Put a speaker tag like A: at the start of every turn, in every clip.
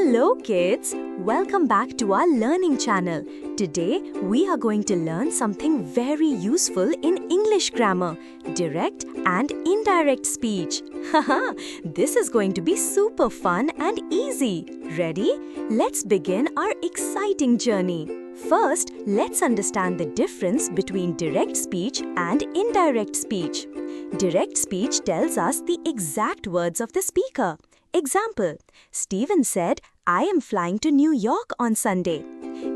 A: Hello kids! Welcome back to our learning channel. Today we are going to learn something very useful in English grammar, direct and indirect speech. Haha, this is going to be super fun and easy. Ready? Let's begin our exciting journey. First, let's understand the difference between direct speech and indirect speech. Direct speech tells us the exact words of the speaker. Example, Stephen said, I am flying to New York on Sunday.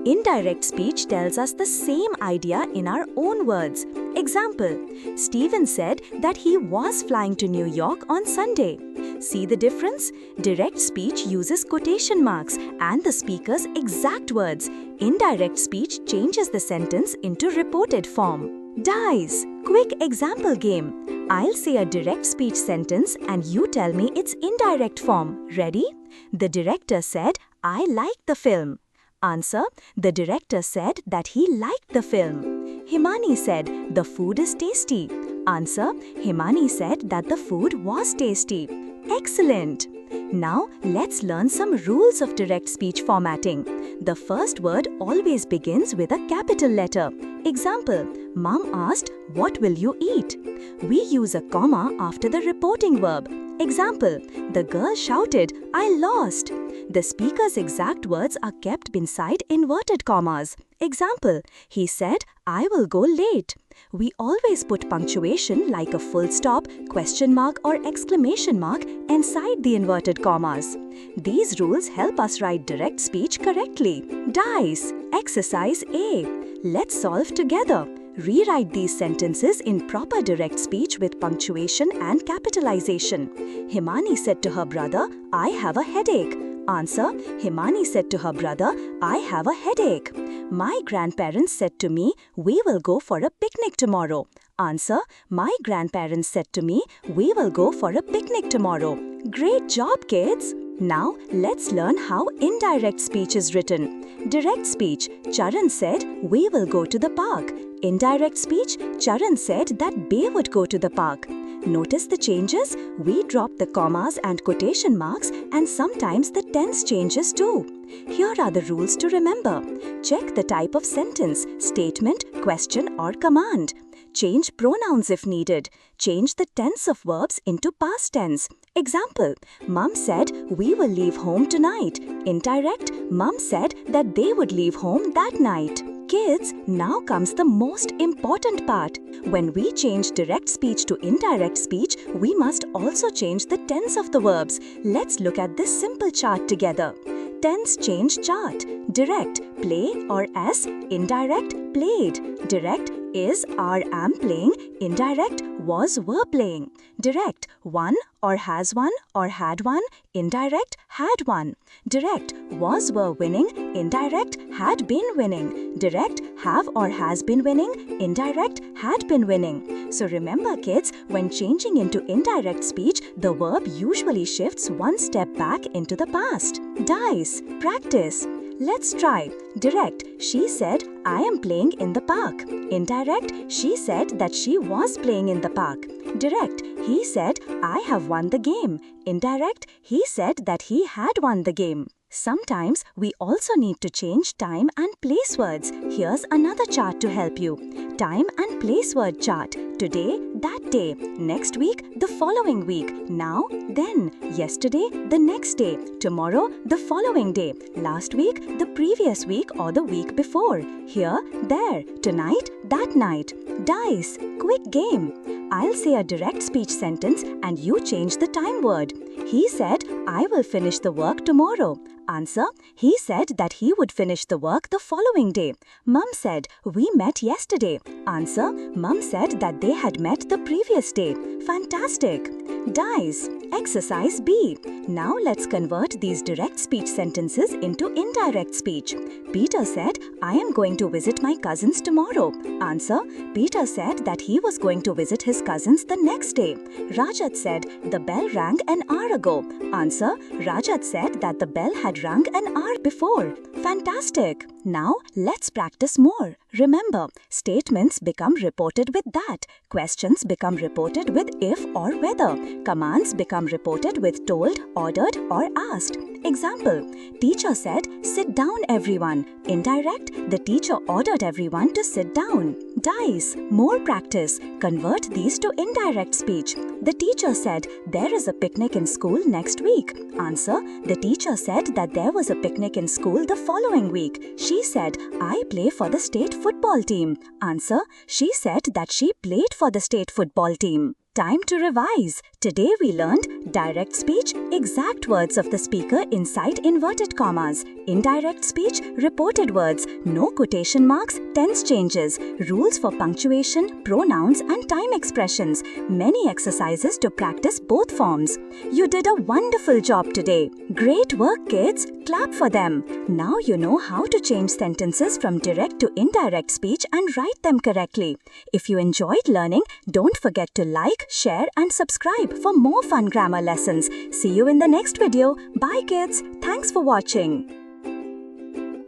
A: Indirect speech tells us the same idea in our own words. Example, Stephen said that he was flying to New York on Sunday. See the difference? Direct speech uses quotation marks and the speaker's exact words. Indirect speech changes the sentence into reported form. Dice. Quick example game. I'll say a direct speech sentence and you tell me its indirect form. Ready? The director said, I liked the film. Answer, the director said that he liked the film. Himani said, the food is tasty. Answer, Himani said that the food was tasty. Excellent! Now, let's learn some rules of direct speech formatting. The first word always begins with a capital letter. Example, Mom asked, what will you eat? We use a comma after the reporting verb. Example, the girl shouted, I lost. The speaker's exact words are kept inside inverted commas. Example, he said, I will go late. We always put punctuation like a full stop, question mark or exclamation mark inside the inverted commas. These rules help us write direct speech correctly. Dice. Exercise A. Let's solve together. Rewrite these sentences in proper direct speech with punctuation and capitalization. Himani said to her brother, I have a headache. Answer, Himani said to her brother, I have a headache. My grandparents said to me, we will go for a picnic tomorrow. Answer, my grandparents said to me, we will go for a picnic tomorrow. Great job, kids! Now, let's learn how indirect speech is written. Direct speech, Charan said, we will go to the park. Indirect speech, Charan said that Bay would go to the park. Notice the changes? We drop the commas and quotation marks and sometimes the tense changes too. Here are the rules to remember. Check the type of sentence, statement, question or command. Change pronouns if needed. Change the tense of verbs into past tense. Example, Mom said, we will leave home tonight. Indirect, Mom said that they would leave home that night. Kids, now comes the most important part. When we change direct speech to indirect speech, we must also change the tense of the verbs. Let's look at this simple chart together. Tense change chart. Direct, play or s. Indirect, played. Direct is, are, am playing. Indirect, was, were playing. Direct, won or has won or had won. Indirect, had won. Direct, was, were winning. Indirect, had been winning. Direct, have or has been winning. Indirect, had been winning. So remember kids, when changing into indirect speech, the verb usually shifts one step back into the past. Dice. Practice. Let's try. Direct, she said, I am playing in the park. Indirect, she said that she was playing in the park. Direct, he said, I have won the game. Indirect, he said that he had won the game. Sometimes we also need to change time and place words. Here's another chart to help you. Time and place word chart. Today, that day. Next week, the following week. Now, then. Yesterday, the next day. Tomorrow, the following day. Last week, the previous week or the week before. Here, there. Tonight, that night. Dice. Quick game. I'll say a direct speech sentence and you change the time word. He said, I will finish the work tomorrow. Answer, he said that he would finish the work the following day. Mum said, we met yesterday. Answer, Mum said that they had met the previous day. Fantastic! Dice. Exercise B. Now let's convert these direct speech sentences into indirect speech. Peter said, I am going to visit my cousins tomorrow. Answer, Peter said that he was going to visit his cousins the next day. Rajat said, the bell rang an hour ago. Answer, Rajat said that the bell had
B: had rung an R before. Fantastic! Now let's practice more. Remember, statements become reported with that. Questions become reported with if or whether. Commands become reported with told, ordered or asked. Example, teacher said, sit down everyone. Indirect, the teacher ordered everyone to sit down. Dice, more practice. Convert these to indirect speech. The teacher said, there is a picnic in school next week. Answer, the teacher said that there was a picnic in school the following week. She said, I play for the state football team. Answer, she said that she played for the state football team. Time to revise. Today we learned direct speech, exact words of the speaker inside inverted commas. Indirect speech, reported words, no quotation marks, tense changes, rules for punctuation, pronouns and time expressions. Many exercises to practice both forms. You did a wonderful job today. Great work, kids. Clap for them. Now you know how to change sentences from direct to indirect speech and write them correctly. If you enjoyed learning, don't forget to like, share and subscribe for more fun grammar lessons. See you in the next video. Bye kids. Thanks for watching.